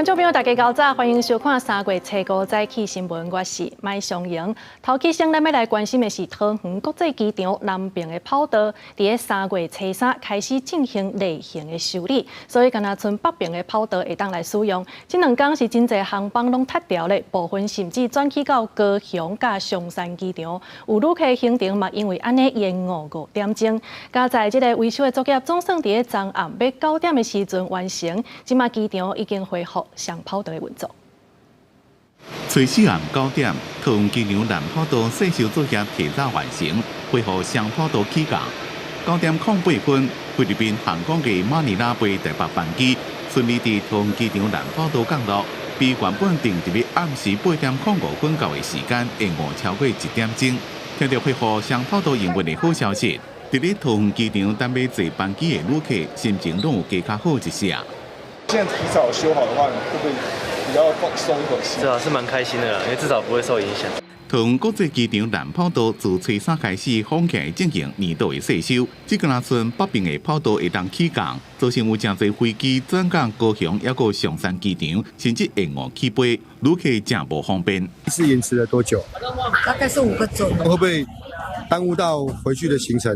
众朋友，大家早早，欢迎收看3月初5早起新闻，我是麦尚莹。头起先，咱要来关心的是桃园国际机场南边的跑道，伫3月初3开始进行例行的修理，所以敢若剩北边的跑道会当来使用。这2天是真侪航班拢塌掉咧，部分甚至转去到高雄甲松山机场，有旅客行程嘛，因为安尼延误5点钟。加在这个维修的作业总算伫昨暗要9点的时阵完成，即马机场已经恢复上跑道的运作。初4暗9点，桃园机场南跑道细修作业提早完成，恢复上跑道起降。9点08分，菲律宾航空的马尼拉飞台北班机顺利伫桃园机场南跑道降落，比原本定伫要暗时8点05分到的时间延误超过1点钟。听到恢复上跑道营运的好消息，伫咧桃园机场等要坐班机的旅客心情拢有加较好一些。现在提早修好的话，你会不会比较松一口气？是啊，是蛮开心的啦，因为至少不会受影响。桃园国际机场南跑道自初3开始放假进行年度的细修，只敢剩北边的跑道会当起降，造成有真侪飞机转港高雄，还有上山机场，甚至延误起飞，旅客真无方便。是延迟了多久？大概是5个钟。会不会耽误到回去的行程？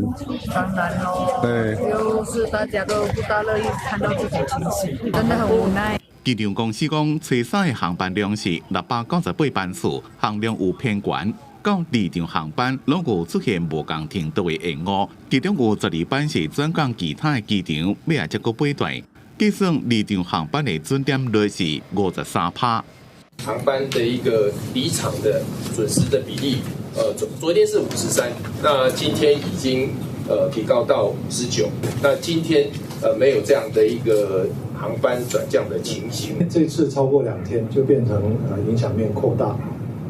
当然喽，对，就是大家都不大乐意看到这种情形，真的很无奈。机场公司讲，初3的航班量是698班次，航量有偏悬。到离场航班拢有出现无共程度的延误，其中有12班是转港其他的机场，尾再阁8段。计算离场航班的准点率是53%。航班的一个离场的损失的比例，昨天是53%，那今天已经提高到59%，那今天没有这样的一个航班转降的情形。这次超过2天就变成影响面扩大，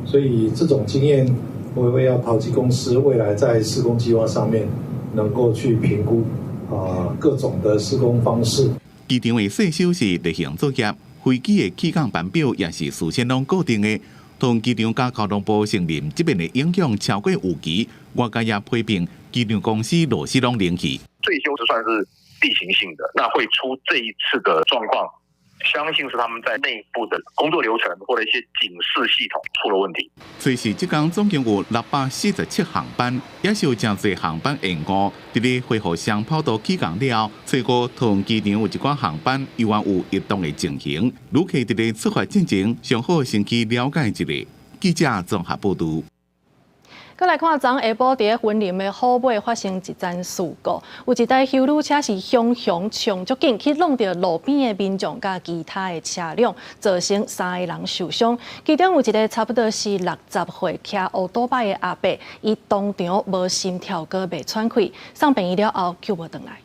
所以这种经验我也要淘机公司未来在施工计划上面能够去评估各种的施工方式。机场的细修是例行作业。飞机的起降班表也是事先拢固定的。桃园机场甲交通部承认这边的影响超过预期，外界也批评机场公司螺丝拢灵去。最修就算是例行性的，那会出这一次的状况，相信是他们在内部的工作流程或者一些警示系统出了问题。随时这天总共有647航班，也是有真侪航班延误。伫咧恢复上跑道起降了，初5桃园机场有一寡航班依然有异动的情形，旅客伫咧出发进前，上好先去了解一下。记者综合报道。再来看，昨下晡伫云林的虎尾发生一桩事故，有一台休旅车是向冲足紧去弄到路边的民众甲其他的车辆，造成3个人受伤。其中有一个差不多是60岁骑乌多摆的阿伯，伊当场无心跳，阁未喘气，送病院了后救无回来。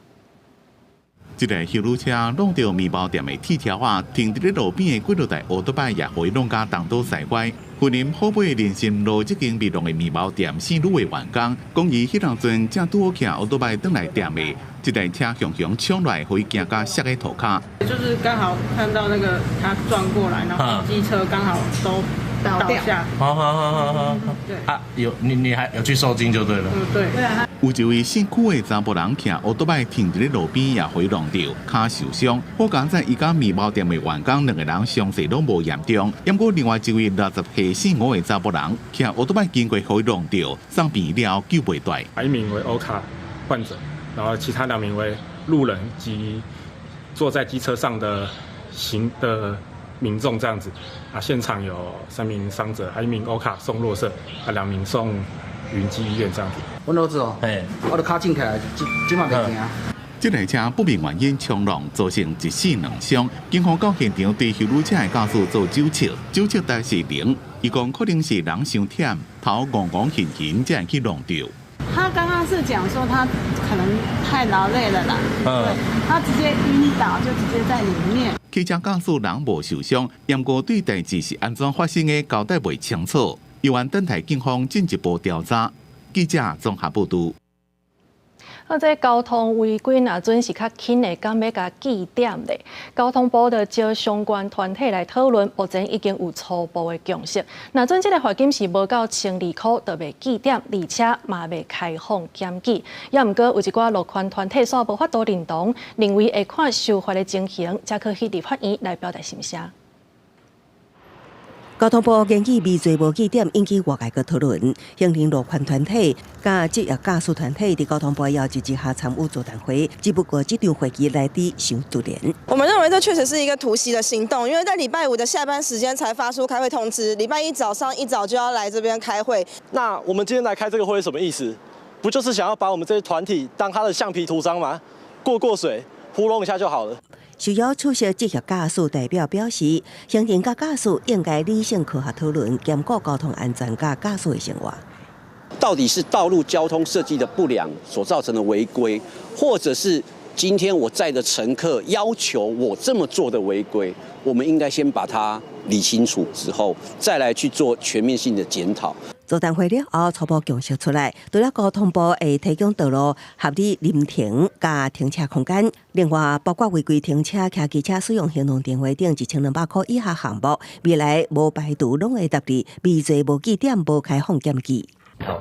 这台休旅车弄到面包店的铁条啊，停伫咧路边的几落台乌多摆也互伊弄甲东倒西歪。云林虎尾连心路这间被弄的面包店姓吕的员工，讲伊迄当阵正拄好骑乌多摆转来店的，这台车向冲来，互伊行甲摔个涂骹。就是刚好看到那个他撞过来，然后机车刚好都倒下。好。对啊，你还有去受惊就对了。对。有一位姓邱的查甫人骑乌多摆停伫咧路边，也回弄到骹受伤。好在在伊家面包店的员工2个人伤势拢无严重，不过另外一位60岁姓吴的查甫人骑乌多摆经过回弄到，送病院了救袂大。1名为欧卡患者，然后其他2名为路人及坐在机车上的民众这样子。现场有3名伤者，还1名欧卡送弱社，2名送云基医院这样子。阮儿子哦，我都卡进起来，即马袂惊。这台车不明原因冲撞，造成1死2伤。警方到现场对休旅车的驾驶做酒测，酒测值是0。伊讲可能是人伤忝，头戆现才会去弄到。他刚刚是讲说他可能太劳累了啦，对，他直接晕倒，就直接在里面。汽车驾驶人无受伤，不过对代志是安怎发生的交代袂清楚，有关等待警方进一步调查。记者综合报道。这交通违规若准是较轻的，敢要甲记点咧？交通部就招相关团体来讨论，目前已经有初步的共识。若准这个罚金是无到1200块，就袂记点，而且嘛袂开放检举。也毋过有一寡路权团体煞无法度认同，认为会看修法的情形，才可以伫法院来表达心声。交通部研议未罪无记点引起外界个讨论，行政路权团体、甲职业驾驶团体伫交通部要求之下参与座谈会，只不过这场会议来得伤突然。我们认为这确实是一个突袭的行动，因为在礼拜五的下班时间才发出开会通知，礼拜一早上一早就要来这边开会。那我们今天来开这个会是什么意思？不就是想要把我们这些团体当他的橡皮图章吗？过水，糊弄一下就好了。受邀出席职业驾驶代表表示，行政甲驾驶应该理性科学讨论，兼顾交通安全甲驾驶的生活。到底是道路交通设计的不良所造成的违规，或者是今天我载的乘客要求我这么做的违规？我们应该先把它理清楚之后，再来去做全面性的检讨。座谈会了后，初步共识出来，除了交通部会提供道路合理临停加停车空间，另外包括违规停车、骑机车使用行动电话等1200块以下项目，未来无排除拢会达至未罪无记点无开放检举。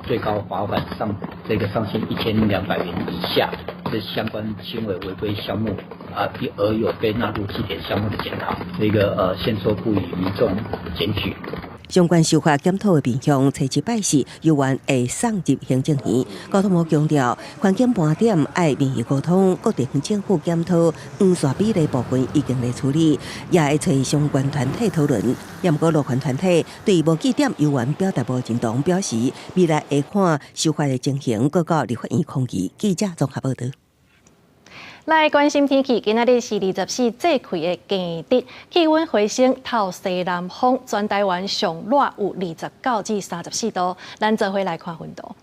最高罚款上限1200元以下，这相关行为违规项目而有被纳入记点项目的检讨，限缩不予民众检举。相关修法检讨的面向，初一摆是由原会送入行政院。交通部强调，环境盘点爱民意沟通，各地方政府检讨黄线比例部分已经来处理，也会找相关团体讨论。不过路权团体对无记点游园表达无认同，表示未来会看修法的情形，各到立法院抗议。记者综合报道。来关心天气，今仔日是24节气的间日，气温回升，透西南风，全台湾上热有29至34度。咱做伙来看温度。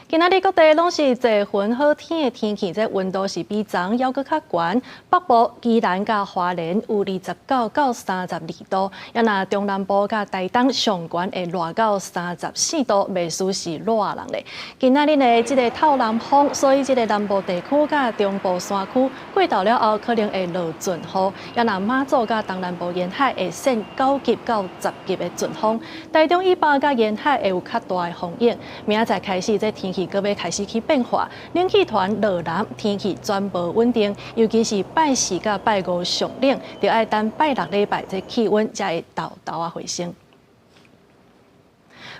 今仔日各地拢是坐云好天的天气，这温度是比昨还要较悬。北部、宜兰甲花莲有29到32度，也那中南部甲台东上悬会热到34度，袂输是热人咧。今仔日的这个透南风，所以这个南部地区甲中部山区过昼了后，可能会落阵雨。也那马祖甲东南部沿海会现9级到10级的阵风，台中以北甲沿海会有较大的风影。明仔载开始，这天气阁要开始去变化，冷气团落南，天气全无稳定，尤其是拜四甲拜五上冷，就要等拜六礼拜这气温才会豆回升。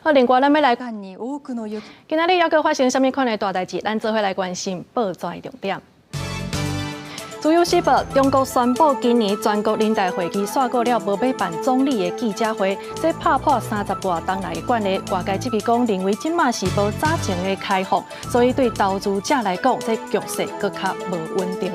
好，另外咱要来看，今仔日要阁发生什么款的大代志？咱做伙来关心报纸的重点。自由时报：中国宣布今年全国人大会议煞过了无要办总理的记者会，这拍破30多冬来的惯例。外界即个讲认为今嘛是无早前的开放，所以对投资者来讲，这局势更较无稳定。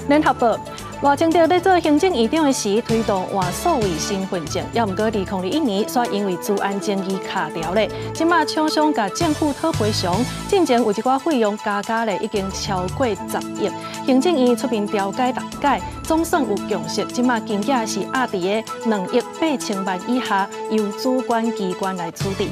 联合报：赖清德在做行政院长的时推动换数位身份证，也毋过2021年煞因为治安争议卡掉咧。今嘛厂商甲政府讨赔偿，进前有一寡费用加咧已经超过10亿。行政院出面调解6解，总算有共识。今嘛金额是压伫个2亿8千万以下，由主管机关来处理。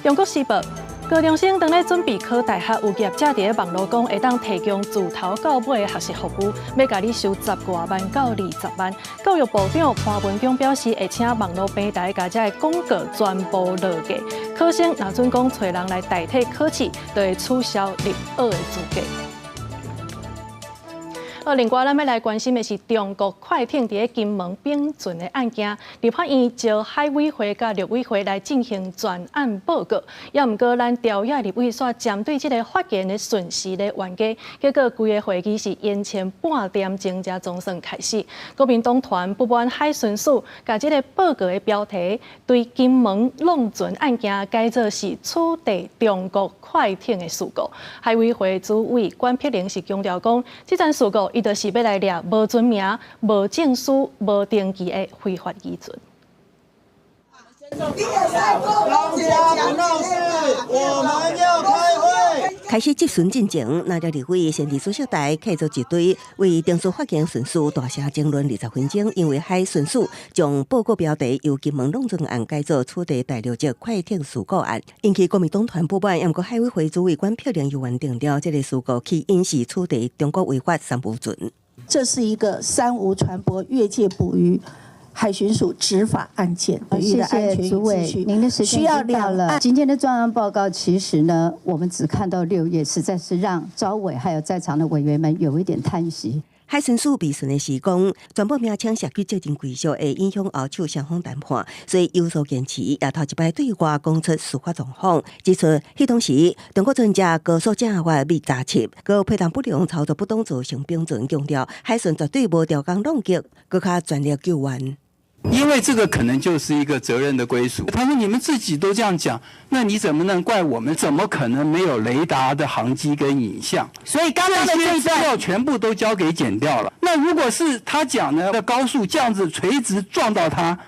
中国时报：高中生当咧准备考大学，有业者伫咧网络讲会当提供自头到尾的学习服务，要甲你收10多万到20万。教育部长潘文忠表示，会请网络平台甲这广告全部落价，考生若准讲找人来代替考试，就会取消入学的资格。另外，咱要来关心的是中国快艇伫金门并船的案件，立法院招海委会甲陆委会来进行专案报告。也毋过，咱调野立委煞针对这个发言的顺序的冤家，结果规个会议是延前半点钟才总算开始。国民党团不满海巡署，甲这个报告的标题对金门弄船案件改做是处地中国快艇的事故。海委会主委关碧玲是强调讲，这件事故伊就是要来抓无准名、无证书、无登记的非法渔船。我们要开会。开始质询进前，那条立委先伫主席台客座一队，为定数发言顺序大声争论20分钟，因为海巡署将报告标题由金门弄船案改做处地第6级快艇事故案，引起国民党团不满。不过海委会主委关碧玲又原定了这个事故起因是处地中国违法三无准。这是一个三无船舶越界捕鱼。海巡署执法案件，谢谢主委，您的时间已经到了。今天的专案报告，其实呢，我们只看到6页，实在是让招委还有在场的委员们有一点叹息。海巡署备询的是讲，全部名称涉及接近归属，会影响后手双方谈判，所以有所坚持，也头一摆对外讲出司法状况，指出迄当时中国专家高速正法被查缉，佮批判不良操作不当造成标准，强调海巡绝对无调岗弄局，佮较全力救援。因为这个可能就是一个责任的归属。他说你们自己都这样讲，那你怎么能怪我们？怎么可能没有雷达的航机跟影像？所以刚刚的这些资料全部都交给检调了。那如果是他讲的高速这样子垂直撞到他，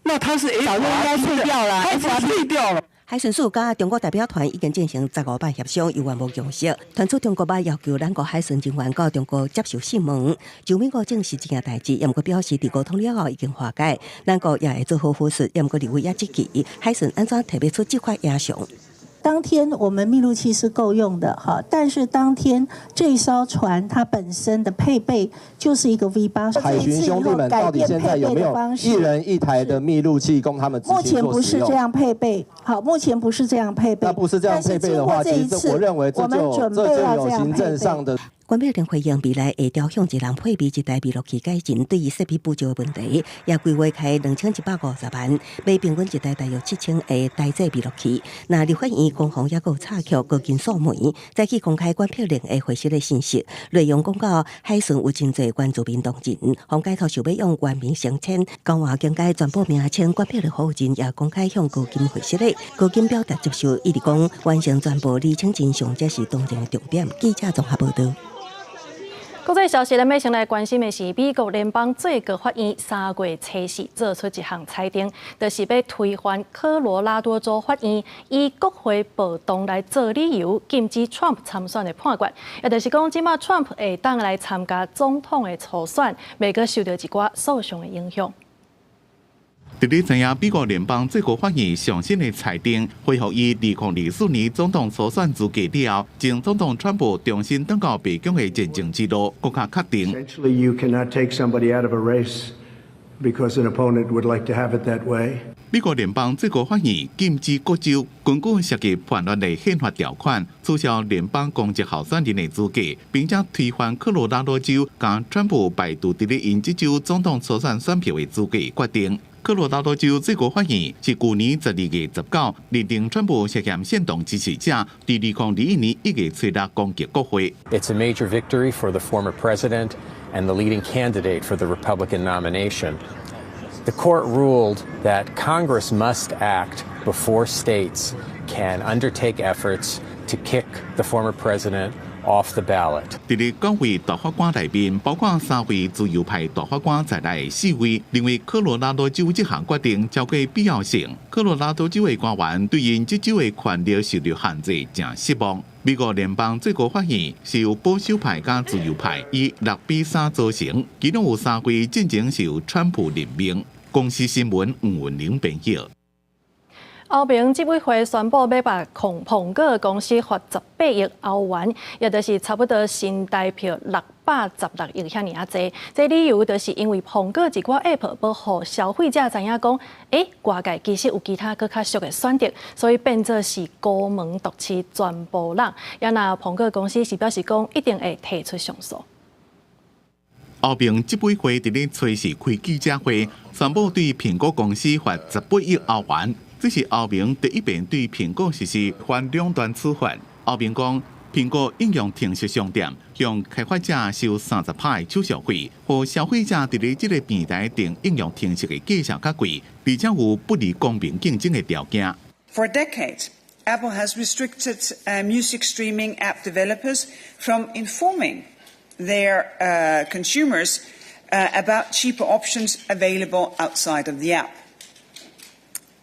那他是早就应该退掉了，他退掉了。海巡署甲中国代表团已经进行15摆协商，有完无共识。传出中国把要求咱国海巡人员到中国接受讯问，就美国证实这件代志，也毋过表示伫沟通了后已经化解，咱国也会做好护述，也毋过立委也积极，海巡安怎特别出这块影像？当天我们密录器是够用的哈，但是当天这艘船它本身的配备就是一个 V8。海巡兄弟们到底现在有没有一人一台的密录器供他们执行做使用？目前不是这样配备。好，目前不是这样配备。那不是这样配备的话，其实我认为这就有行政上的。关表定回应未来会调向一人配备一台密录器改进，对于设备补助的问题，也规划开2150万，买平均一台大约7000的台制密录器。那立法院公防也有插曲高金数媒，再去公开关票令的回息的信息，内容讲到海巡有真侪原住民同仁，方解头想要用原名升迁，讲话更改全部名称关票的服务人也公开向高金回息的，高金表达接受，一直讲完成全部厘清真相，这是当前的重点。记者综合报道。国际消息，咱要先来关心的是，美国联邦最高法院3月初4做出一项裁定，就是要推翻科罗拉多州法院以国会暴动来做理由，禁止 Trump 参选的判决。也就是讲，即马 Trump 会当来参加总统的初选，未阁受到一寡诉讼的影响。伫咧知影美国联邦最高法院上新的裁定，恢复以2024年总统初选资格了，前总统川普重新登到白宫的前程之路更加确定。Essentially, you cannot take somebody out of a race because an opponent would like to have it that way. 美国联邦最高法院禁止各州根据涉及叛乱的宪法条款，取消联邦公职候选人的资格，并且推翻科罗拉多州将川普败除伫咧因这州总统初选选票的资格决定。科罗拉多州最高法院是去年12月19认定川普涉嫌煽动支持者，伫2021年1月初6攻击国会。It's a major victory for the former president and the leading candidate for the Republican nomination. The court ruled that Congress must act before states can undertake efforts to kick the former president off the ballot. 伫咧9位大法官内面，包括3位自由派大法官在内的4位，认为科罗拉多州这项决定超过必要性。科罗拉多州的官员对因这州的权力受到限制，真失望。美国联邦最高法院是由保守派加自由派以6比3组成，其中有3位进前是由川普任命。公司新闻黄文玲编译。欧盟执委会宣布要把彭果公司罚18亿欧元，也就是差不多新台币616亿遐尔济。这理由就是因为彭果一寡 App 保护消费者知影讲，外界其实有其他更较俗的选择，所以变作是高门独市全部人。也那彭果公司是表示讲，一定会提出上诉。欧盟执委会伫咧初4开记者会，宣布对苹果公司罚18亿欧元。这是欧盟第一遍对苹果实施反两端处罚。欧盟讲，苹果应用程式商店向开发者收30%的手续费，和消费者伫咧这个平台订应用程式的价钱较贵，而且有不利公平竞争的条件。For decades, Apple has restricted music streaming app developers from informing their consumers about cheaper options available outside of the app.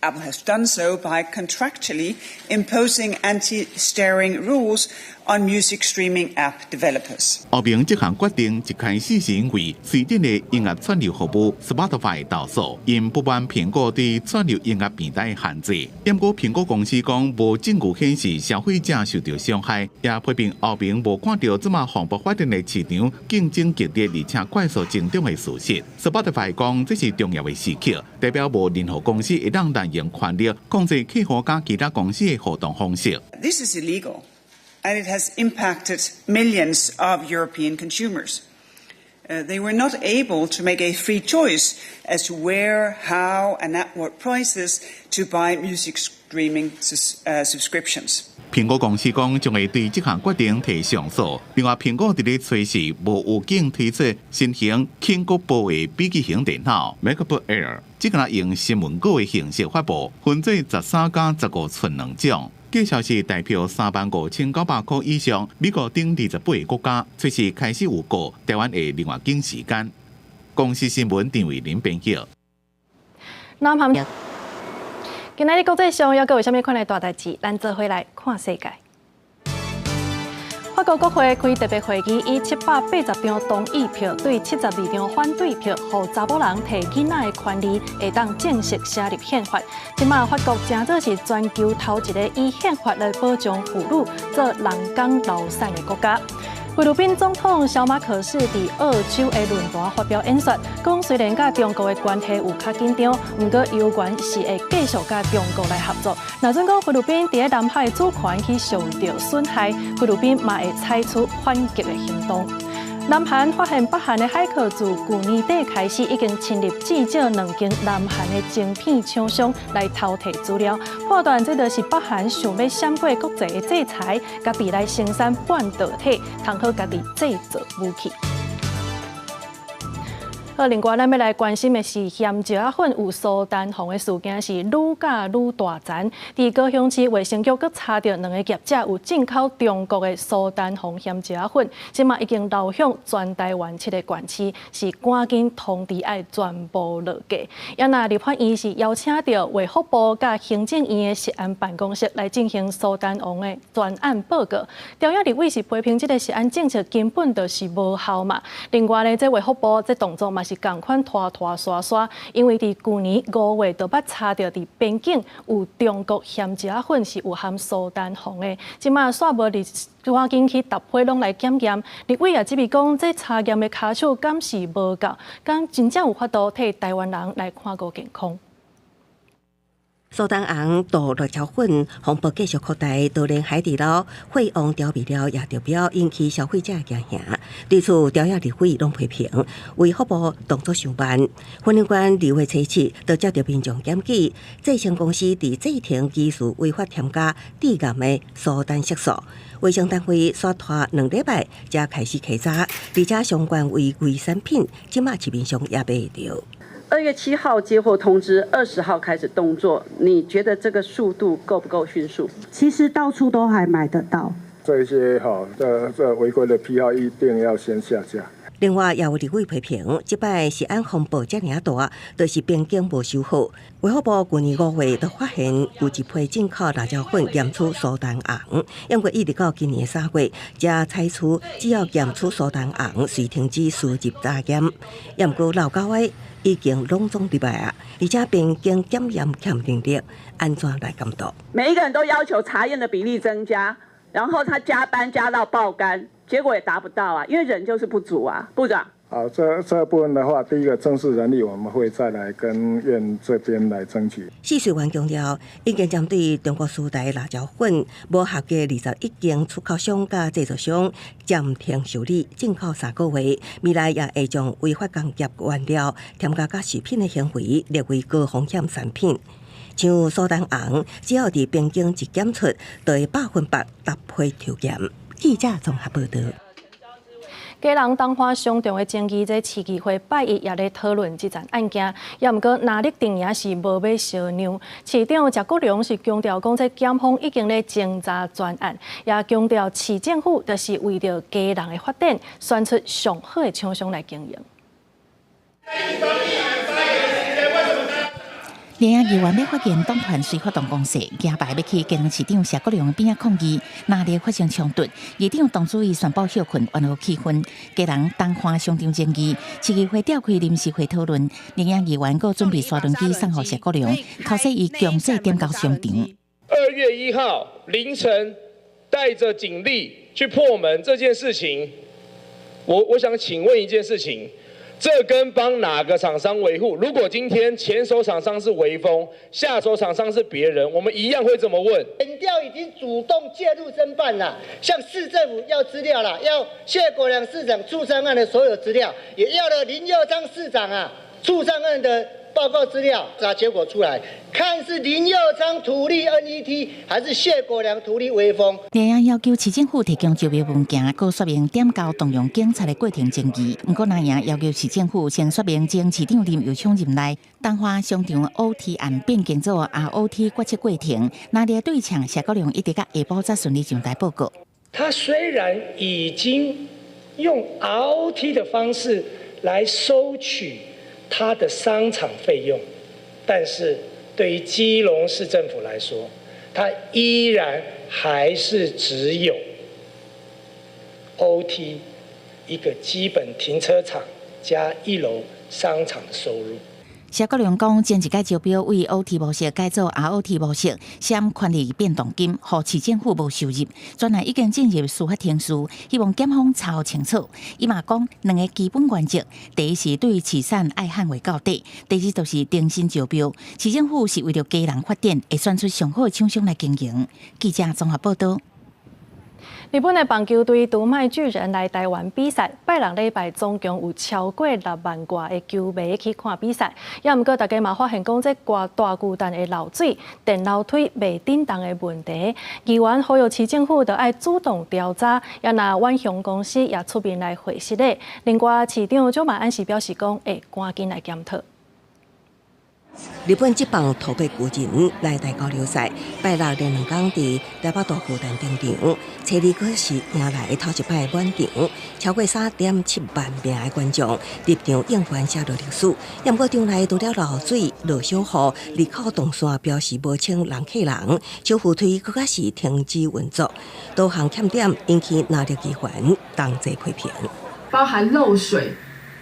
Apple has done so by contractually imposing anti-steering rules on music streaming app developers. 欧盟这项决定一开始是因为瑞典的音乐串流服务 Spotify 投诉，因不满苹果对串流音乐平台的限制。不过苹果公司讲无证据显示消费者受到伤害，也批评欧盟无看到这么蓬勃发展的市场竞争激烈而且快速增长的事实。Spotify 讲这是重要的时刻，代表无任何公司会当滥用权力控制客户加其他公司的互动方式。This is illegal, and it has impacted millions of European consumers. They were not able to make a free choice as to where, how, and at what prices to buy music streaming subscriptions. 苹果公司讲将会对这项决定提上诉。另外，苹果伫咧随时无预警推出新型轻薄薄的笔记型电脑 MacBook Air， 只敢用新闻稿的形式发布，分做13+15寸2种。计销是代表35900块以上美国等28个国家，随时开始预购台湾的另外经时间。公司新闻张伟林编辑。南韩。今仔日国际上还有啥物款的大代志？咱做伙来看世界。法国国会开特别会议，以780张同意票对72张反对票，互查某人摕囡仔的权利会当正式写入宪法。即马法国正做是全球头一个以宪法来保障妇女做人工流产的国家。菲律宾总统小马可士伫澳洲的论坛发表演说，讲虽然甲中国的关系有较紧张，不过有关是会继续甲中国来合作。若准讲菲律宾伫咧南海主权去受到损害，菲律宾嘛会采取反击的行动。南韩发现北韩的骇客自去年底开始，已经侵入至少2间南韩的晶片厂商来偷摕资料，判断这就是北韩想要闪过国际的制裁，家己来生产半导体，通好家己制造武器。另外，咱要来关心的是咸石粉有苏丹红的事件是愈加愈大层。伫高雄市卫生局阁查到2个业者有进口中国的苏丹红咸石粉，即马已经流向全台湾7个县市，是赶紧通知爱全部落架。也那立法院是邀请到卫福部甲行政院的食安办公室来进行苏丹红的专案报告。中央立委是批评这个食安政策根本就是无效嘛。另外呢，这卫福部这动作嘛是共款拖刷，因为伫去年5月就捌查到伫边境有中国咸石粉是有含苏丹红的，即马煞无伫赶紧去搭配拢来检验。立委也只是讲，这查验的卡数敢是无够，敢真正有法度替台湾人来看顾健康。苏丹红到辣椒粉风波继续扩大，多年海底捞、惠王调味料也达标，引起消费者的惊吓。对此，调查立委拢批评，卫福部动作上慢。婚姻官2月7日就接到民众检举，制成公司伫制停技术违法添加致癌的苏丹色素。卫生单位刷拖2礼拜才开始稽查，而且相关违规产品，即马市面上也买到。2月7号接获通知，20号开始动作，你觉得这个速度够不够迅速？其实到处都还买得到。这些这违规的批号一定要先下架。另外，也有立委批评，即摆食安风暴遮尔大，就是边境无守好。卫福部去年5月就发现有一批进口辣椒粉验出苏丹红，因过一直到今年3月，才采取只要验出苏丹红，遂停止输入查验。不过老高的已经拢总入来啊，而且边境检验欠能力，安怎来监督？每一个人都要求查验的比例增加，然后他加班加到爆肝，结果也达不到啊，因为人就是不足啊，部长。好，这部分的话，第一个正式人力，我们会再来跟院这边来争取。市水员强调，已经针对中国输台辣椒粉无合格21间出口商甲制造商暂停受理进口3个月，未来也会将违法工业原料添加甲食品的行为列为高风险产品。像苏丹红，只要伫边境一检出，就会100%搭配抽验。记者综合报道。基隆东华上重的争议，这市议会拜一也咧讨论这件案件，也毋过哪力定也是无要小让。市长谢国良是强调讲，这检方已经咧侦查专案，也强调市政府就是为着基隆的发展，选出上好的厂商来经营。连夜议员要发言党团随发动攻势，假摆要去基隆市长谢国良边仔抗议，哪里发生冲突？议长董主义宣布休困，缓和气氛。基隆东华商场争议，市议会召开临时会讨论，连夜议员阁准备刷轮机送予谢国良，头说伊强制点到商场。2月1号凌晨带着警力去破门这件事情，我想请问一件事情：这跟帮哪个厂商维护？如果今天前手厂商是微风，下手厂商是别人，我们一样会这么问。检调已经主动介入侦办了，向市政府要资料了，要谢国良市长触伤案的所有资料，也要了林佑昌市长触伤案的报告资料，查结果出来，看是林佑昌图利 NET 还是谢国良图利微风。另外要求市政府提供招标文件，佮说明点交动用警察的过程证据。不过那样要求市政府先说明前市长林佑昌任内东华商场 OT 案变更做 ROT 决策过程，那列对象谢国良一直到下晡才顺利上台报告。他虽然已经用 ROT 的方式来收取他的商场费用，但是对于基隆市政府来说，它依然还是只有 OT 一个基本停车场加1楼商场的收入。谢国良讲，前一届招标为 OT 模式改做 ROT 模式，闪权利变动金，予市政府无收入。专案已经进入司法程序，希望检方查核清楚。伊嘛讲两个基本原则：第一是对慈善爱捍卫到底；第二就是定薪招标。市政府是为了家人发展，会选出上好的厂商来经营。记者综合报道。日本的棒球队读卖巨人来台湾比赛，拜六礼拜总共有超过6万掛的球迷去看比赛。也毋过大家嘛发现讲，这大巨蛋的漏水、电楼梯未叮当的问题，议员呼吁市政府就要主动调查，也拿远雄公司也出面来回实的。另外，市长蔣万安是表示讲，会赶紧来检讨。日本职棒土北巨人来台交流赛，拜六连2天伫台北大巨蛋登场，初二可是迎来头一摆满场，超过3.7万名的观众入场应援写落历史。不过场内除了漏水、落小雨，立口动线表示无清人客人，手扶梯更加是停止运作，多项欠点引起闹热议员同齐批评，包含漏水、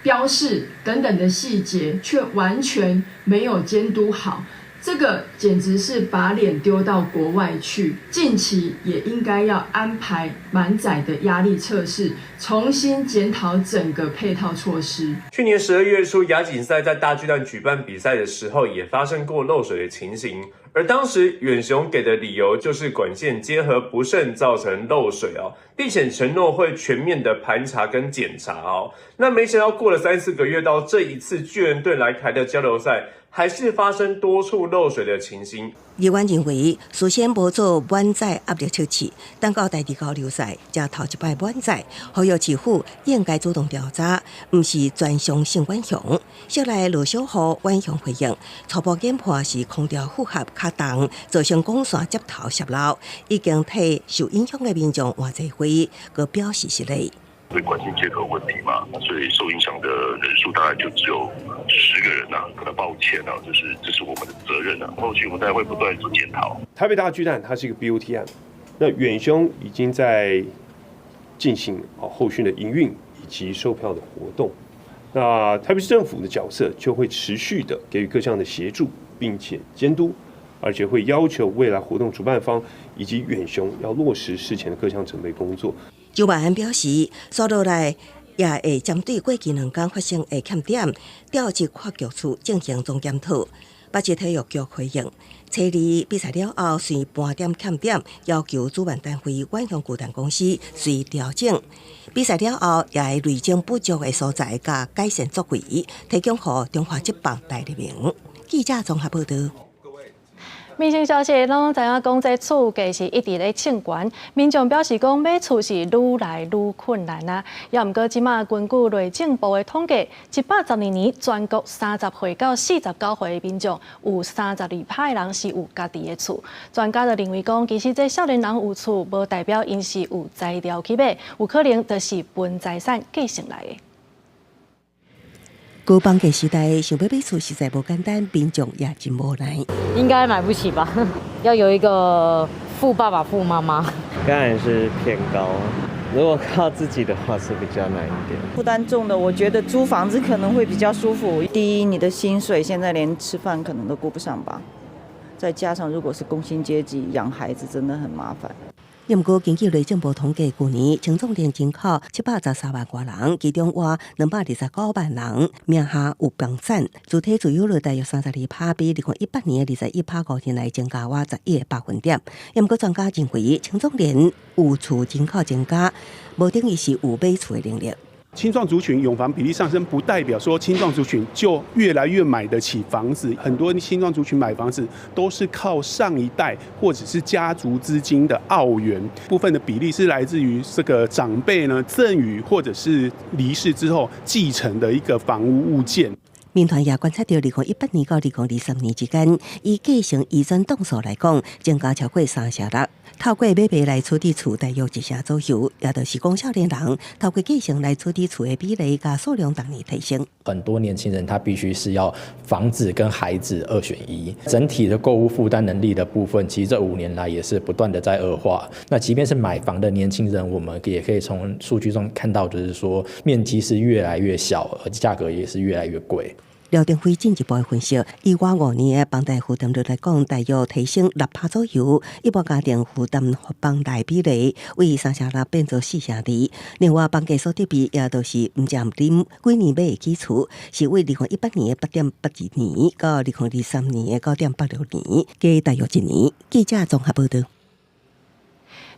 标示等等的细节，却完全没有监督好，这个简直是把脸丢到国外去。近期也应该要安排满载的压力测试，重新检讨整个配套措施。去年12月初，亚锦赛在大巨蛋举办比赛的时候，也发生过漏水的情形。而当时远雄给的理由就是管线结合不慎造成漏水并且承诺会全面的盘查跟检查那没想到过了3-4个月，到这一次巨人队来台的交流赛，还是发生多处漏水的情形。议员认为，事先无做满载压力测试，等到第2交流赛才头一摆满载，呼吁市府应该主动调查，不是专项性远雄。小来落小雨，远雄回应，初步检判是空调负荷较重，造成管线接头泄漏，已经替受影响的民众换座会，佮表示失礼。对管线接头问题嘛，所以受影响的人数大概就只有10个人可能抱歉这是我们的责任后续我们大家会不断做检讨。台北大巨蛋它是一个 BOT 案，那远雄已经在进行后续的营运以及售票的活动，那台北市政府的角色就会持续的给予各项的协助，并且监督，而且会要求未来活动主办方以及远雄要落实事前的各项准备工作。蔣万安表示，接落来也会针对过去2天发生的欠点，调集法局处进行总检讨。北市体育局回应，初2比赛了后，随盘点欠点，要求主办单位远雄巨蛋公司随调整。比赛了后，也会累积不足的所在，加改善作为，提供予中华职棒代理名。记者综合报道。民生消息拢知影讲，这厝价是一直咧称悬，民众表示讲买厝是愈来愈困难啊。也毋过，即马根据内政部的统计，112年全国30岁到49岁的民众有32%人是有家己的厝。专家就认为讲，其实这少年人有厝，无代表因是有材料去买，有可能就是分财产继承来的。高房价时代，想要买厝实在不简单，民众也真无奈。应该买不起吧？要有一个富爸爸、富妈妈，当然是偏高。如果靠自己的话是比较难一点。负担重的，我觉得租房子可能会比较舒服。第一，你的薪水现在连吃饭可能都顾不上吧，再加上如果是工薪阶级，养孩子真的很麻烦。不过，根据内政部统计，去年青壮年人口713万多人，其中约229万人名下有房产，主体自有率大约32%，比2018年的21%5年来增加约11个百分点。不过，专家认为，青壮年有厝人口增加，无等于是有买厝的能力。青壮族群拥房比例上升，不代表说青壮族群就越来越买得起房子。很多青壮族群买房子都是靠上一代或者是家族资金的澳元，部分的比例是来自于这个长辈呢赠与或者是离世之后继承的一个房屋物件。民团也观察到，2018年到2023年之间，以继承遗产栋数来讲，增加超过3成6。透过买卖来处理厝大约1成左右，也就是讲少年人透过继承来处理厝的比例加数量当年提升。很多年轻人他必须是要房子跟孩子2选1，整体的购物负担能力的部分，其实这5年来也是不断的在恶化。那即便是买房的年轻人，我们也可以从数据中看到，就是说面积是越来越小，而价格也是越来越贵。廖定辉进一步分析，以过5年的房贷负担率来讲，大约提升6%左右，一般家庭负担房贷比例为3成6变做4成2。另外，房价所得比也都是唔占啉几年买的基础，是为2018年的8.82年到2023年的9.86年，加大约1年。记者综合报道。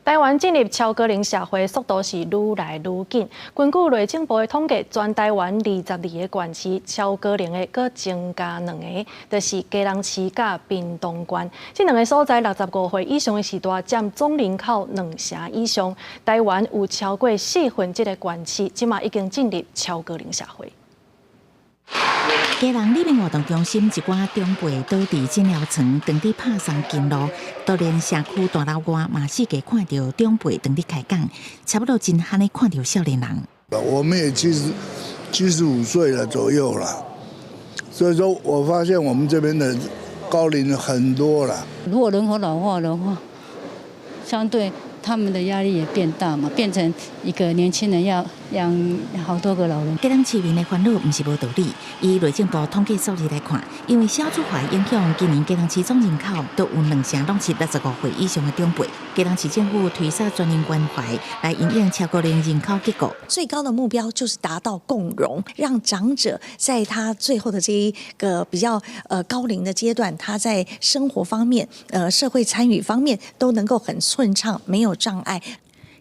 台湾进入超高龄社会速度是愈来愈紧。根据内政部的统计，全台湾22个县市超高龄的搁增加2个，就是基隆市甲屏东县。这2个所在65岁以上的时代占总人口2成以上。台湾有超过1/4的县市，即马已经进入超高龄社会。基隆里面活动中心一寡长辈倒伫诊疗床，当伫拍送经路，都连社区大楼外嘛四界看到长辈当伫开讲，差不多真罕的看到少年人。我们也75岁了左右了，所以说我发现我们这边的高龄很多了。如果人口老化的话，相对他们的压力也变大嘛，变成一个年轻人要养好多个老人。基隆市民的烦恼不是无道理。以内政部统计数字来看，因为小子化影响，今年基隆市总人口都有2成拢是65岁以上的长辈。基隆市政府推出专人关怀来因应超高龄人口结构。最高的目标就是达到共融，让长者在他最后的这一个比较高龄的阶段，他在生活方面、社会参与方面都能够很顺畅，没有障碍。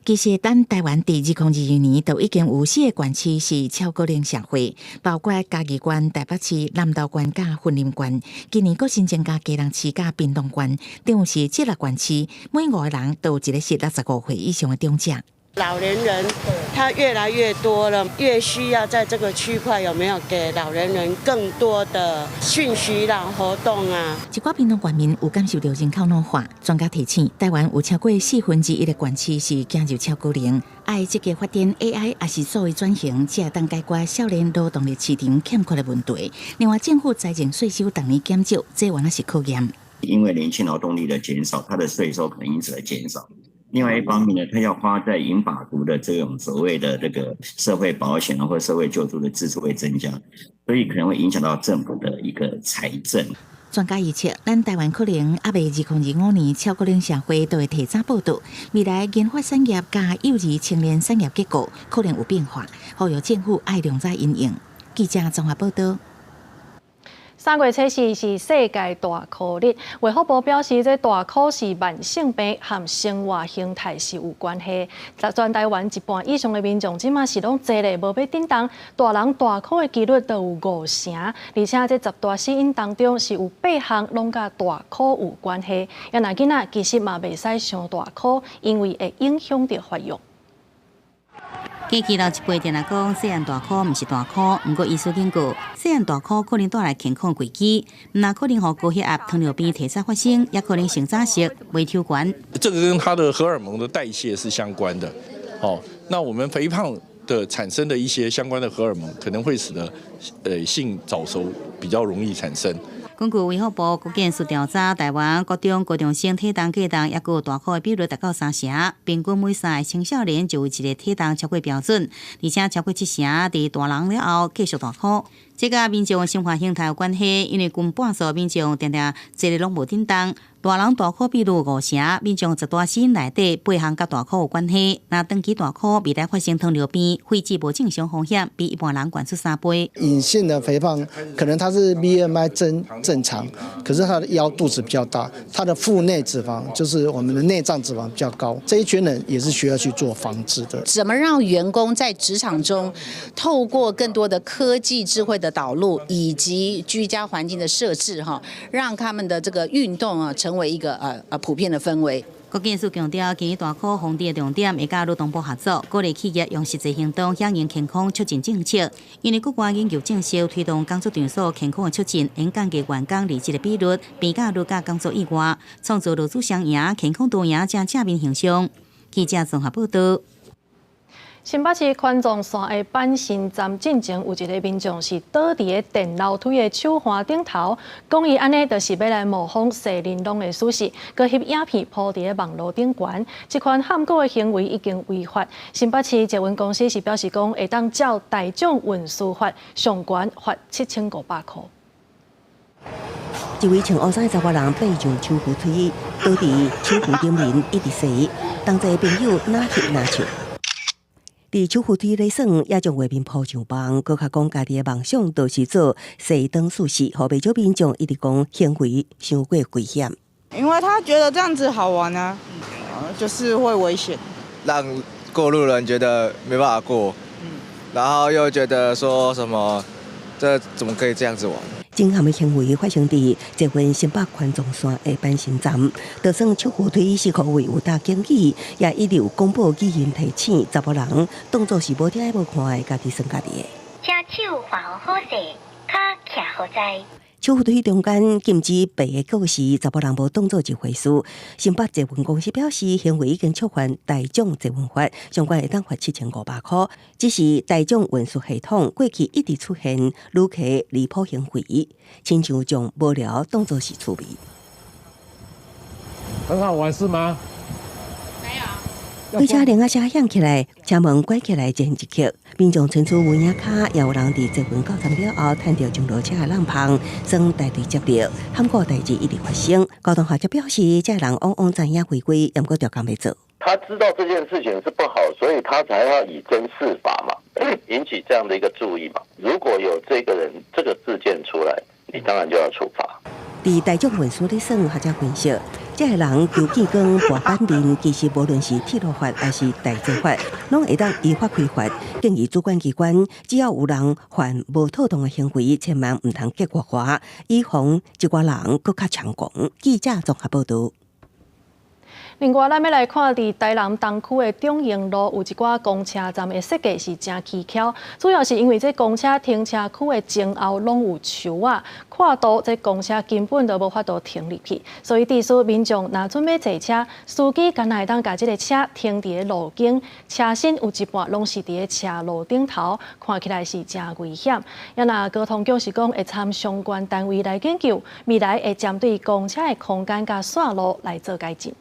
其实，咱台湾在2022年都已经有4个县市是超高龄社会，包括嘉义县、台北市、南投县甲云林县。今年佫新增加基隆市甲屏东县，等于是这6县市每5个人都有一个是65岁以上的长者。老年人他越来越多了，越需要在这个区块有没有给老年人更多的讯息啦、活动啊。一寡屏东县民有感受到人口老化，专家提醒，台湾有超过1/4的县市是进入超高龄，爱积极发展 AI 也是数位转型，才会当解决少年劳动力市场欠缺的问题。另外，政府财政税收逐年减少，这原来是考验。因为年轻劳动力的减少，它的税收可能因此而减少。另外一方面呢，它要花在银发族的这种所谓的这个社会保险或社会救助的支出会增加，所以可能会影响到政府的一个财政。专家预测，咱台湾可能还未2025年超高龄社会都会提早报道，未来研发产业加幼儿青年产业结构可能有变化，呼吁政府爱量在因应。记者综合报道。3月初4是世界大考日，卫福部表示，这大考是慢性病和生活形态是有关系。全台湾一半以上的民众，即马是拢坐咧无要叮当，大人大考的几率都有5成，而且这10大死因当中是有8项拢甲大考有关系。也那囡仔其实嘛袂使上大考，因为会影响到发育。根据老一辈定来讲，细汉大考毋是大考，不过医师警告，细汉大考可能带来健康危机，那可能和高血压、糖尿病提早发生，也可能性早熟、胃抽管。这个跟他的荷尔蒙的代谢是相关的。那我们肥胖的产生的一些相关的荷尔蒙，可能会使得性早熟比较容易产生。根据卫福部国健署调查，台湾高中生体重计重也有大考的比率达到3成，平均每3个青少年就有一个体重超过标准，而且超过7成伫大人了后继续大考。这甲民众的生活形态有关系，因为近半数民众常常坐咧拢无叮当。大人大考比如5成，民众10大死因内底8项甲大考有关系。那长期大考未来发生糖尿病、肺脂无正常风险，比一般人悬出3倍。隐性的肥胖，可能它是 BMI 正常，可是他的腰肚子比较大，他的腹内脂肪就是我们的内脏脂肪比较高，这一群人也是需要去做防治的。怎么让员工在职场中透过更多的科技智慧的导入，以及居家环境的设置让他们的这个运动成为一个普遍的氛围。国建署强调，今日大考防治的重点会甲劳动部合作，鼓励企业用实际行动响应健康促进政策。因为国外研究证实，推动工作场所健康的促进，能降低员工离职的比率，并甲如甲工作意外，创造劳资双赢、健康多赢正正面形象。记者综合报道。新北市环状线的板新站进前，有一个民众是倒伫个电楼梯的手环顶头，讲伊安尼就是要来模仿谢玲珑的事实，佮翕影片铺伫个网络顶悬，这款喊告的行为已经违法。新北市捷运公司是表示讲，会当照大众运输法上悬罚7500块。一位穿乌衫的查某人爬上手扶梯，倒伫手扶顶面一直洗，同齐朋友哪翕哪笑。伫手扶梯咧耍，也将画面铺上网，佮较讲家己的梦想都是做熄灯术士，互袂少民众一直讲行为伤过危险。因为他觉得这样子好玩啊，就是会危险，让过路人觉得没办法过，然后又觉得说什么这怎么可以这样子玩？震撼的行为发生伫捷运新北环状线的板新站，就算手扶梯是可谓有大警语，也一直有广播语音提醒查某人当作是无听无看的，家己算家己的。请手还好势，脚徛好在。手扶梯中间禁止白的告示，查某人无当作一回事。新北捷运公司表示，行为已经触犯大众捷运法，相关会当罚7500块。只是大众运输系统过去一直出现旅客离谱行为，亲像将无聊当作是趣味。很好玩是吗？火车铃声响起来，车门关起来前一刻，民众伸出文雅卡，也有人伫捷运到站了后，趁着上落车的人旁，算带队接力，喊过代志一直发生。交通学者表示，这人往往知影违规，也毋过调工未做。他知道这件事情是不好，所以他才要以身试法嘛，引起这样的一个注意嘛。如果有这个人这个事件出来，你当然就要处罚。伫大众运输咧算，学者分析，这个人求见光博版面，其实无论是铁路法还是大众法，拢会当依法开罚。建议主管机关只要有人犯无妥当的行为，千万唔通结果化，以防一寡人更较猖狂。记者综合报道。另外，咱要来看伫台南东区的中营路有一寡公车站的设计是真蹊跷，主要是因为这公车停车区的前后拢有树啊，跨度这公车根本就无法度停入去，所以致使民众若准备坐车，司机敢若会当把这个车停伫个路径，车身有一半拢是伫个车路顶头，看起来是真危险。也若交通局是讲会参相关单位来研究，未来会针对公车的空间甲线路来做改进。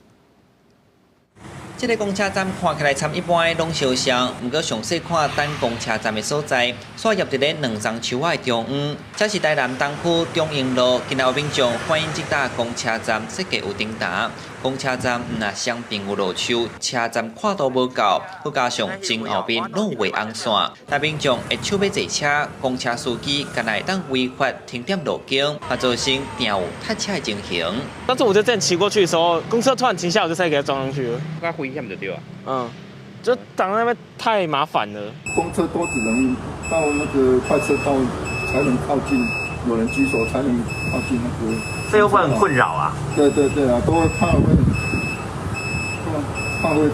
这个公车站看起来参一般的拢相像，不过详细看等公车站的所在，所入伫咧2丛树仔的中央，这是台南东区中营路。今日有民众反映这搭公车站设计有顶搭，公车站若双边有路树，车站跨度无够，佮加上前后边拢有红线，那民众会手要坐车，公车司机敢若会当违法停点路径，也造成定有塞车的情形。但是我就这样骑过去的时候，公车突然停下，我就再给它撞上去了。危险就对了。就挡在那边太麻烦了。公车都只能到那个快车道才能靠近，有人举手才能靠近那个。这又会很困扰啊。对啊，都会怕会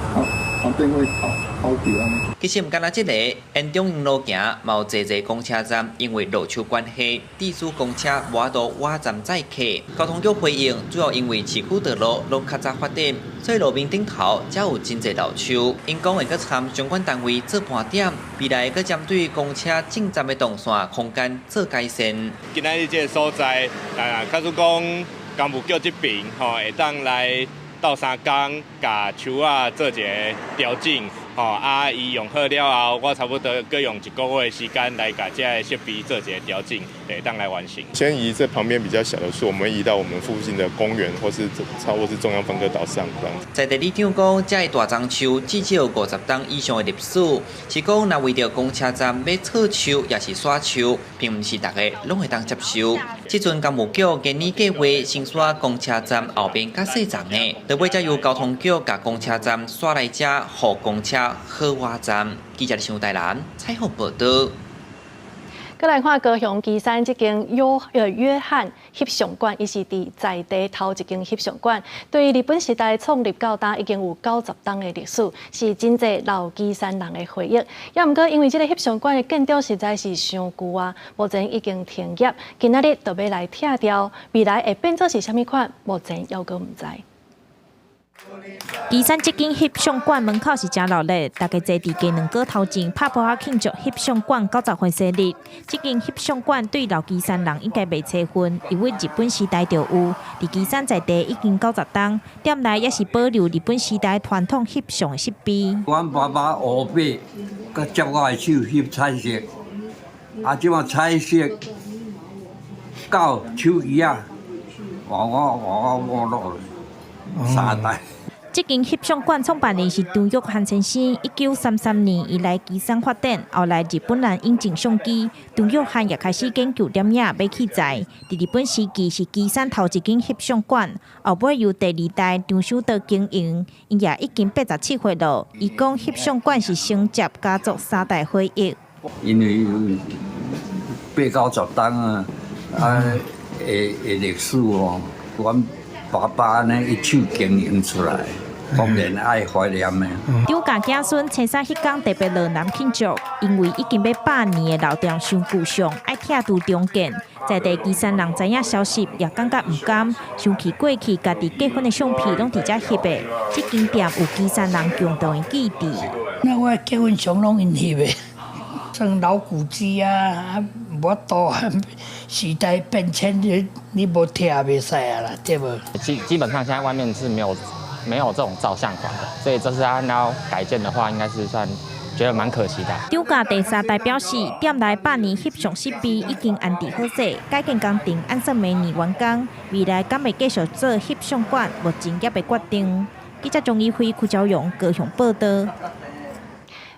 旁边会考掉啊。其实唔干那这个，沿中营路行，嘛有济公车站，因为路树关系，致使公车无法度换站载客。交通局回应，主要因为市区道路拢较早发展，所以路面顶头才有真济路树。因讲会佮参相关单位做盘点，未来会佮针对公车进站的动线空间做改善。今仔日这个所在，假如讲工务局这边会当来。到三工，甲树啊做一个调整，伊用好了后，我差不多各用1个月的时间来把这个设备做一个调整，当来完成。先移这旁边比较小的树，我们移到我们附近的公园或是中央分割岛上这样。在地里长讲，这个大樟树至少50档以上的历史，是讲若为着公车站要撤树也是刷树，并不是大家拢会当接受。这阵工务局今年计划先刷公车站后边较细丛的，就尾才由交通局甲公车站刷来遮，互公车好挖站。记者上台南采访报道。再来看高雄旗山这间约翰翕相馆，伊是在地头一间翕相馆，对日本时代创立到今已经有90档的历史，是真侪老旗山人的回忆。也毋过因为这个翕相馆的建筑实在是伤旧啊，目前已经停业，今仔日就要来拆掉，未来会变做是啥物款，目前犹阁毋知。旗山这间翕相馆门口是真热闹，大家坐伫鸡卵糕头前拍破庆祝翕相馆90岁生日。这间翕相馆对老旗山人应该袂切分，因为日本时代就有，伫旗山在地已经90档，店内也是保留日本时代传统翕相的设备。阮爸爸后辈，佮接我的手翕彩色，即马彩色到手机啊，我落3代。这间翕相馆创办人是张玉汉先生，1933年伊来旗山发展，后来日本人引进相机，张玉汉也开始研究电影买器材。伫日本时期是旗山头一间翕相馆，后尾由第2代张守德经营，伊也已经87岁了。伊讲翕相馆是承接家族3代回忆。因为80-90档啊，的历史哦，阮爸爸呢一手经营出来。当然爱怀念的。张家子孙青山迄天特别落南庆祝，因为已经要100年的老店伤旧上，爱拆除重建。在地旗山人知影消息，也感觉唔甘，想起过去家己结婚的相片拢伫遮翕的。这间店有旗山人共同的记忆。那我结婚相拢因翕的，算老古迹啊，无多时代变迁，你无贴也袂使啊啦，对无？基本上现在外面是没有这种照相馆的，所以这次他要改建的话，应该是算觉得蛮可惜的。张家第3代表示，店内100年翕相设备已经安置好势，改建工程按算明年完工，未来敢会继续做翕相馆，目前也未决定。记者钟义辉、邱朝阳高雄报道。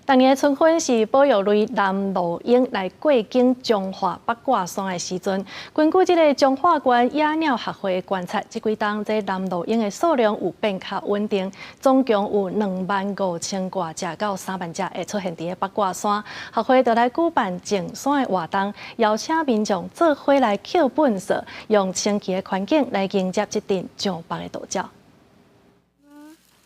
当年的春分是保育类南路鹰来过境彰化八卦山的时阵，根据这个彰化县野鸟学会观察，这几冬这南路鹰的数量有变较稳定，总共有25000多只到3万只会出现伫八卦山。学会就来举办净山的活动，邀请民众做伙来捡垃圾，用清气的环境来迎接这阵彰北的稻鸟。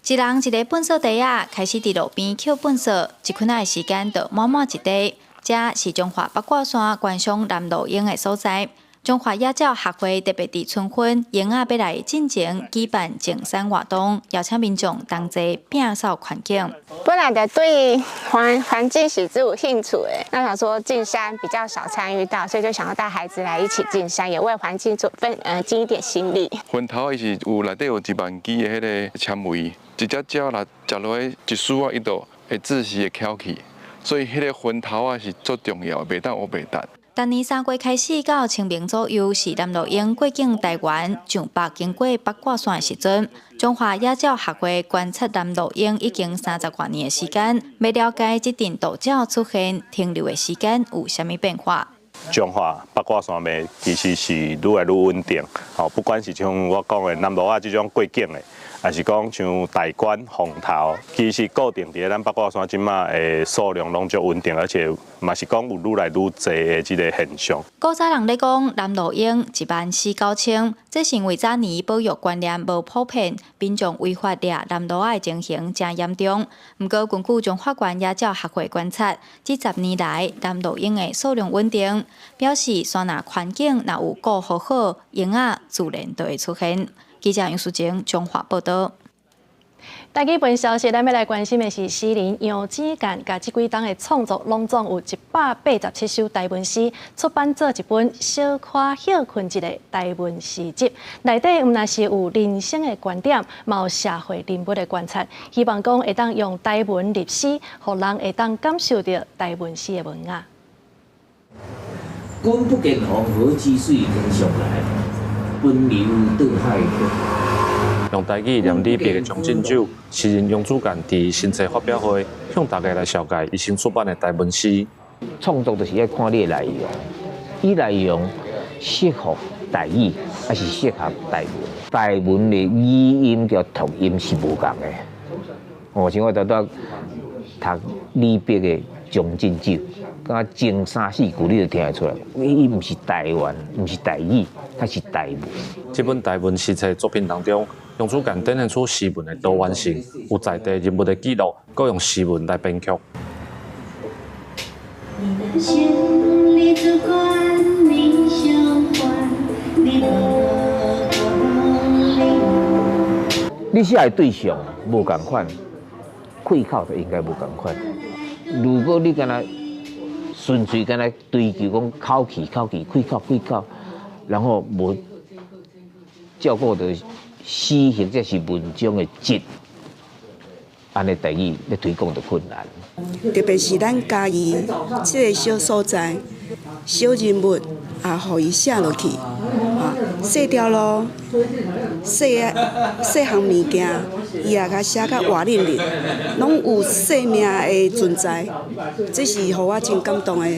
一人一个粪扫袋啊，开始伫路边捡粪扫，一困仔的时间就满满一袋。这是彰化八卦山观赏南路鹰的所在。彰化野鸟学会特别伫春分，鹰仔要来进前举办净山活动，邀请民众同齐摒扫环境。本来的对环境是只有兴趣的，那想说进山比较少参与到，所以就想要带孩子来一起进山，也为环境尽一点心力。分头伊是有内底有1万支的迄个纤维，一只鸟若食落去一丝啊一度会窒息会翘起，所以迄个分头啊是最重要，袂当黑白蛋。今年3月开始到清明左右，是南路鹰过境台湾上北经过八卦山的时阵。彰化野鸟学会观察南路鹰已经30多年的时间，要了解这阵稻鸟出现停留的时间有啥物变化。彰化八卦山脉其实是愈来愈稳定，不管是像我讲的南路啊这种过境的。还是讲像大关、红头，其实固定伫咱八卦山即马的数量拢足稳定，而且嘛是讲有愈来愈侪的即个现象。古早人咧讲南路鹰14000-9000，这是因为早年保育观念无普遍，民众违法掠南路仔的情形真严重。不过根据彰化县野鸟学会观察，这10年来南路鹰的数量稳定，表示山若环境若有顾好，鹰仔自然就会出现。记者杨淑静彰化报道。大基本消息，咱要来关心的是诗人杨子干，甲这几档的创作拢总有187首台文诗，出版做一本小可休困一个台文诗集。内底毋但是有人生的观点，嘛有社会人物的观察，希望讲会当用台文立诗，互人会当感受到台文诗的文雅。君不见黄河之水天上来，奔流到海边。用台语念李白的《将进酒》，诗人杨子干伫新册发表会向大家来绍介伊新出版的台文诗。创作就是要看你的内容，伊内容适合台语，还是适合台文？台文的语音甲读音是无共的。像我拄读李白的《将进酒》，甲前3、4句你就听得出来，伊毋是台湾，毋是台语，它是台文。这本台文诗册作品当中，杨子干展现出诗文的多元性，有在地人物的记录，搁用诗文来编曲。你写的对象无共款，开口就应该无共款。如果你敢若纯粹敢若追求讲口气、开口，然后无照顾到诗或者是文章的质，安尼台语要推广就困难。特别是咱家己这个小所在、小人物，也互伊写落去，细条路、细项物件，伊也甲写甲活灵灵，拢有生命的存在，这是互我真感动的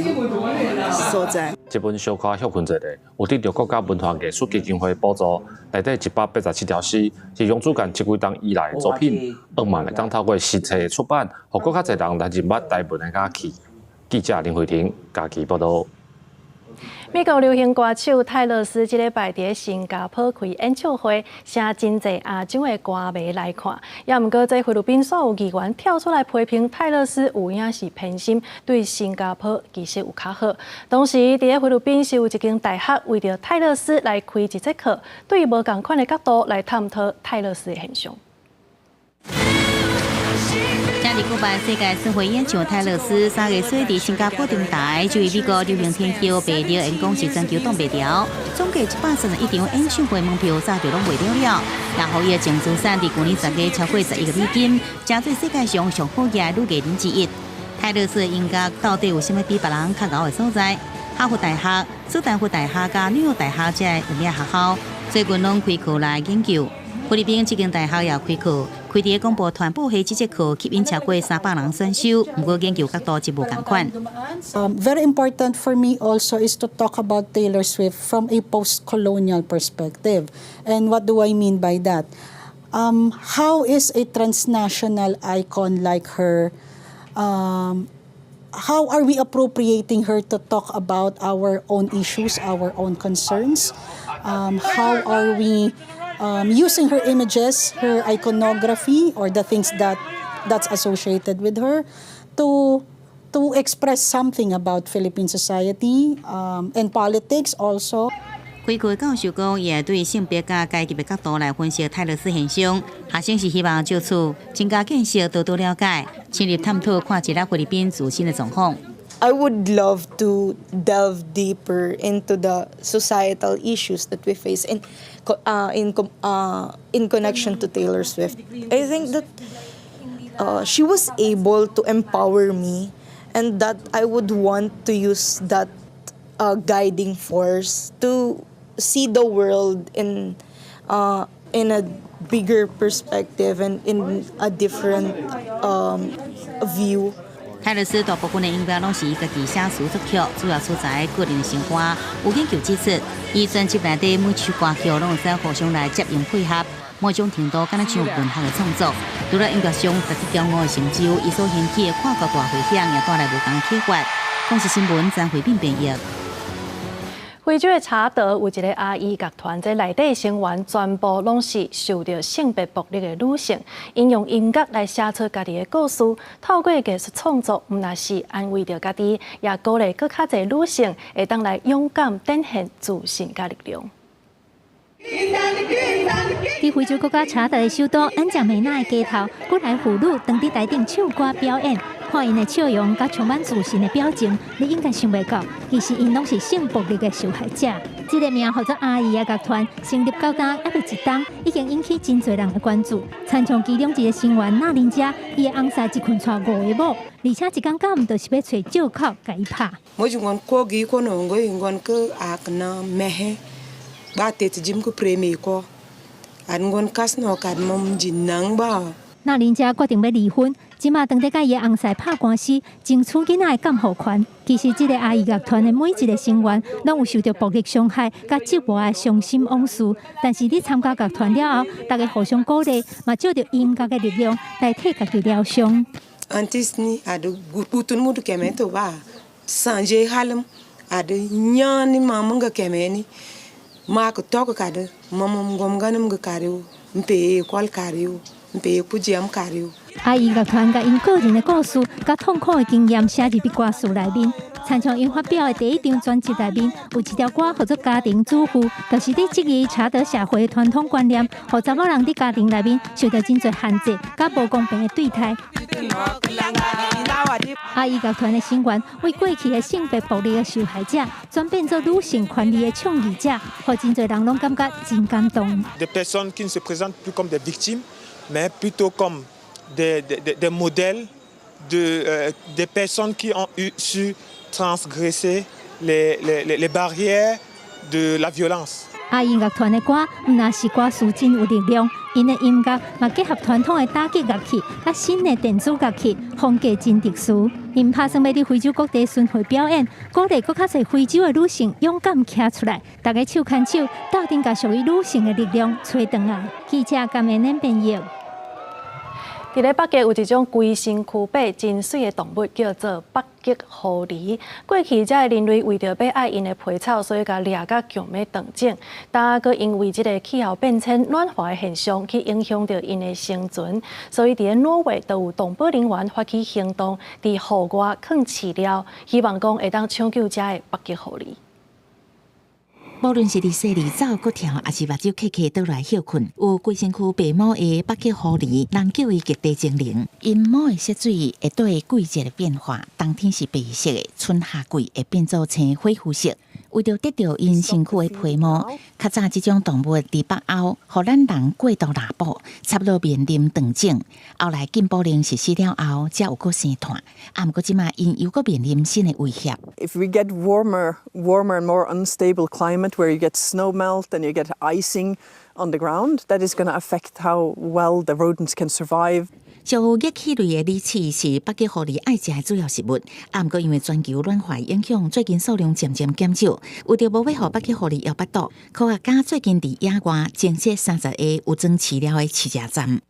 所在。这本小可休困一个，有得到国家文化艺术基金会补助，内底187条诗，是杨子干这几档以来的作品，希望会当透过诗册出版，互更较侪人来认捌台文的雅气。记者林慧婷家己报道。美国流行歌手泰勒斯这礼拜伫新加坡开演唱会，请真侪亚洲的歌迷来看。也毋过，在菲律宾所有议员跳出来批评泰勒斯有影是偏心，对新加坡其实有较好。同时，伫菲律宾是有一间大学为着泰勒斯来开一节课，对无同款的角度来探讨泰勒斯的现象。加里古办世界巡回演唱泰勒斯3月底伫新加坡登台，就以美国流行天后白条因讲是全球挡袂牢，总计131场演唱会门票早就拢卖了了。然后伊的净资产伫去年10月超过11个美金，成做世界上上好嘅女艺人之一。泰勒斯的音乐到底有啥物比别人较高的所在？哈佛大学、斯坦福大学甲纽约大学这文理学校，最近拢开课来研究。菲律宾这间大学也开课，开伫广播传播系这节课吸引超过300人选修，不过研究角度就无共款。Very important for me also is to talk about Taylor Swift from a post-colonial perspective. And what do I mean by that? How is a transnational icon like her, how are we appropriating her to talk about our own issues, our own concerns? How are we using her images, her iconography, or the things that's associated with her to express something about Philippine society and politics also. 开课教授讲，也对性别甲阶级的角度来分析泰勒斯现象。学生是希望就此增加见识，多多了解，深入探讨看一下菲律宾自身的状况。I would love to delve deeper into the societal issues that we face in connection to Taylor Swift. I think that she was able to empower me, and that I would want to use that guiding force to see the world in a bigger perspective and in a different view. 泰勒斯大部分的音乐拢是伊家己写词作曲，主要出在个人的生活。有研究指出，伊专辑内底每首歌曲拢有使互相来接应配合，某种程度敢若像文学的创作。除了音乐上达至骄傲的成就，伊所掀起的跨国大回响也带来无同的启发。公司新闻张慧斌编译。非洲的查德有一个阿姨乐团，在内底成员全部拢是受到性别暴力的女性，因用音乐来写出家己的故事，透过艺术创作，毋但是安慰着家己，也鼓励更较侪女性会当来勇敢展现自信甲力量。伫非洲国家查德的首都恩贾梅纳的街头，古来妇女当伫台顶唱歌表演，看因的笑容甲充满自信的表情，你应该想袂到，其实因拢是性暴力的受害者。这个名叫做阿姨的乐团，成立到今还未一冬，已经引起真侪人的关注。参唱其中一个成员那林家，伊的翁婿一群带5个某，而且一讲到毋就是要找借口甲伊拍。我就讲过几个人，我讲个阿个那咩，把地址进去 premi 过，俺讲kas no kad mom jinang ba。那林家决定要离婚，即马当在甲伊的翁婿拍官司，争取囡仔的监护权。其实，这个阿姨乐团的每一个成员，拢有受到暴力伤害、甲折磨的伤心往事。但是，你参加乐团了后，大家互相鼓励，嘛借着音乐的力量来替家己疗伤。Antes ni ada gutun mudu keme tu ba, sanje halam ada nyani mamam ga keme ni, mak tok kada mamam gom ganam ga kariu, mpe kwal kariu, mpe pujiam kariu。阿姨乐团甲因个人的故事、甲痛苦的经验写入伫歌词内面。参像因发表的第一张专辑内面，有一条歌叫做《家庭主妇》，就是伫质疑查德社会的传统观念，互查某人伫家庭内面受到真侪限制、甲无公平的对待。阿姨乐团的成员为过去的性别暴力的受害者，转变做女性权利的倡议者，互真侪人拢感觉真感动。Des personnes qui ne se présentent plus comme des victimes, mais plutôt comme des modèles des personnes qui ont su transgresser les barrières de la violence。阿姨乐团的歌，毋但是歌词真有力量，因的音乐嘛结合传统的打击乐器，甲新的电子乐器，风格真特殊。因拍算要伫非洲各地巡回表演，鼓励更较侪非洲的女性勇敢站出来，大家手牵手，斗阵甲属于女性的力量吹转来。记者甘延年编译。伫咧北极有一种规身躯白、真水的动物，叫做北极狐狸。过去才人类为着要爱因的皮草，所以甲掠甲强要断种，但佮因为即个气候变迁、暖化的现象，去影响着因的生存，所以伫咧挪威都有动保人员发起行动，伫户外放饲料，希望讲会当抢救遮的北极狐狸。无论是伫细里走骨条，还是目睭刻刻倒来休困，有规身躯白毛的北极狐狸，人叫伊极地精灵。因毛的色水会对季节的变化，冬天是白色的，春夏季会变做青灰肤色。为着得到因身躯的皮毛，较早即种动物伫北欧，互咱人过度拿捕，差不多面临断种。后来进步令实施了后，才有个生团。啊，毋过即马因又个面临新的威胁。If we get warmer and more unstable climate, where you get snow melt and you get icing on the ground, that is going to affect how well the rodents can survive. 受热气类的利齿是北极狐狸爱食的主要食物，啊，毋过因为全球暖化影响，最近数量渐渐减少。为着无要互北极狐狸摇巴肚，科学家最近伫野外建设30个有装饲料的饲食站。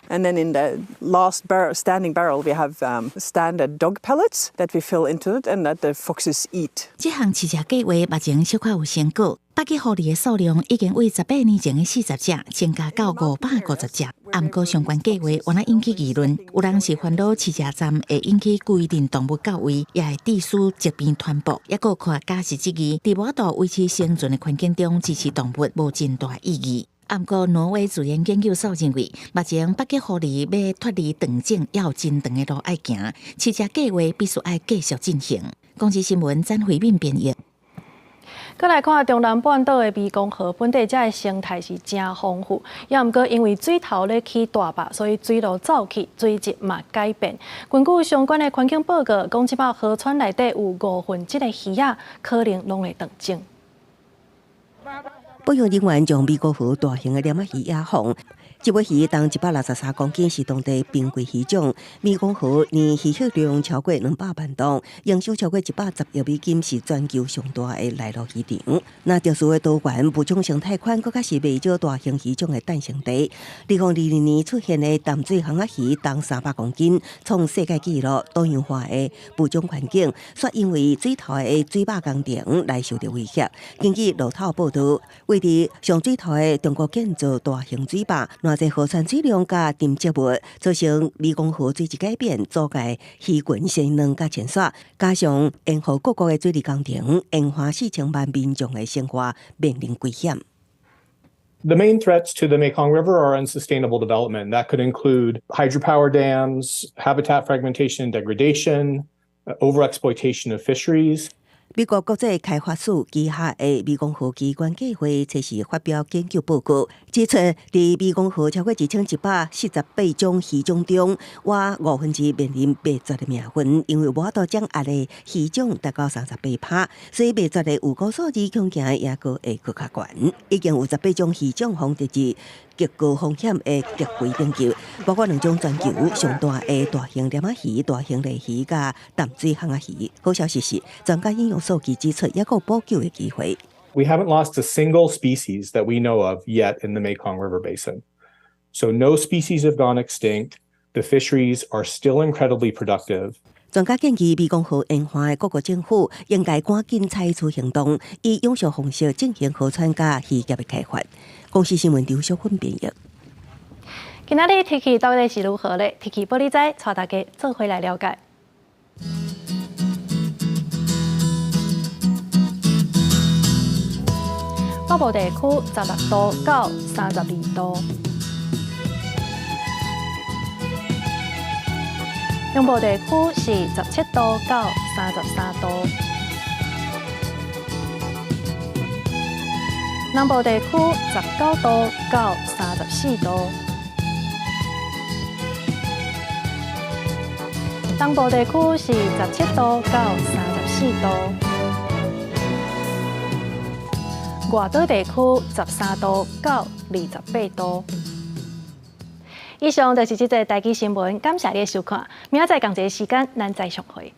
And then in the last standing barrel, we have standard dog pellets that we fill into it and that the foxes eat. 这项饲食计划目前小可有成果。北极狐狸的数量已经为18年前的40只增加到550只，啊，毋过相关计划原来引起议论，有人是烦恼饲食站会引起规定动物到位，也会致使疾病传播。也有科学家是质疑，伫无度维持生存的环境中支持动物无真大意义。啊，毋过挪威自然研究所认为，目前北极狐狸要脱离断种，也有真长的路爱行，饲食计划必须爱继续进行。公司新闻詹慧敏编译。再来看中南半岛的湄公河本地，遮的生态是真丰富。也毋过因为水头咧起大坝，所以水路走去，水质嘛改变。根据相关的环境报告，讲即摆河川内底有1/5的鱼仔可能拢会断种。保育人员将湄公河大型的鲢仔鱼野放。这尾鱼重163公斤，是当地濒危鱼种。湄公河年鱼获量超过200万吨，营收超过110亿美金，是全球上大的内陆渔场。那特殊的多元补充生态圈，更加是未少大型鱼种的诞生地。2022年出现的淡水红仔鱼重300公斤，创世界纪录。多样化的补充环境，却因为水头的水坝工程来受到威胁。根据路透报道，为伫上水头的中国建造大型水坝。偌济河川水量甲沉积物，造成湄公河水质改变，阻碍鱼群生卵甲潜水，加上沿河各国的水利工程，沿化4000万民众的生活面临危险。The main threats to the Mekong River are unsustainable development. That could include hydropower dams, habitat fragmentation and degradation, overexploitation of fisheries. 美国国际开发署旗下的湄公河机关计划测试发表研究报告，指出在湄公河超过1148种鱼种中，有5%面临灭绝的命运，因为无法度掌握的鱼种达到38%，所以灭绝的有高数字恐惊也个会更较悬。已经有18种鱼种放置至极高风险的极危等级，包括2种全球上大的大型鲢仔鱼、大型鲢鱼甲淡水巷仔鱼。好消息是，专家引用数据指出，也有补救的机会。We haven't lost a single species that we know of yet in the Mekong River Basin. So no species have gone extinct. The fisheries are still incredibly productive. 专家建议湄公河沿岸的各国政府应该赶紧采取行动，以有效方式进行河川甲渔业的开发。公司新闻刘小芬编译。今仔日天气到底是如何呢？天气玻璃仔带大家做回来了解。北部地区16度到32度，中部地区是17度到33度，南部地区19度到34度，东部地区是17度到34度。外岛地区13度到28度。以上就是这则台记新闻，感谢你的收看，明仔载同一个时间咱再相会。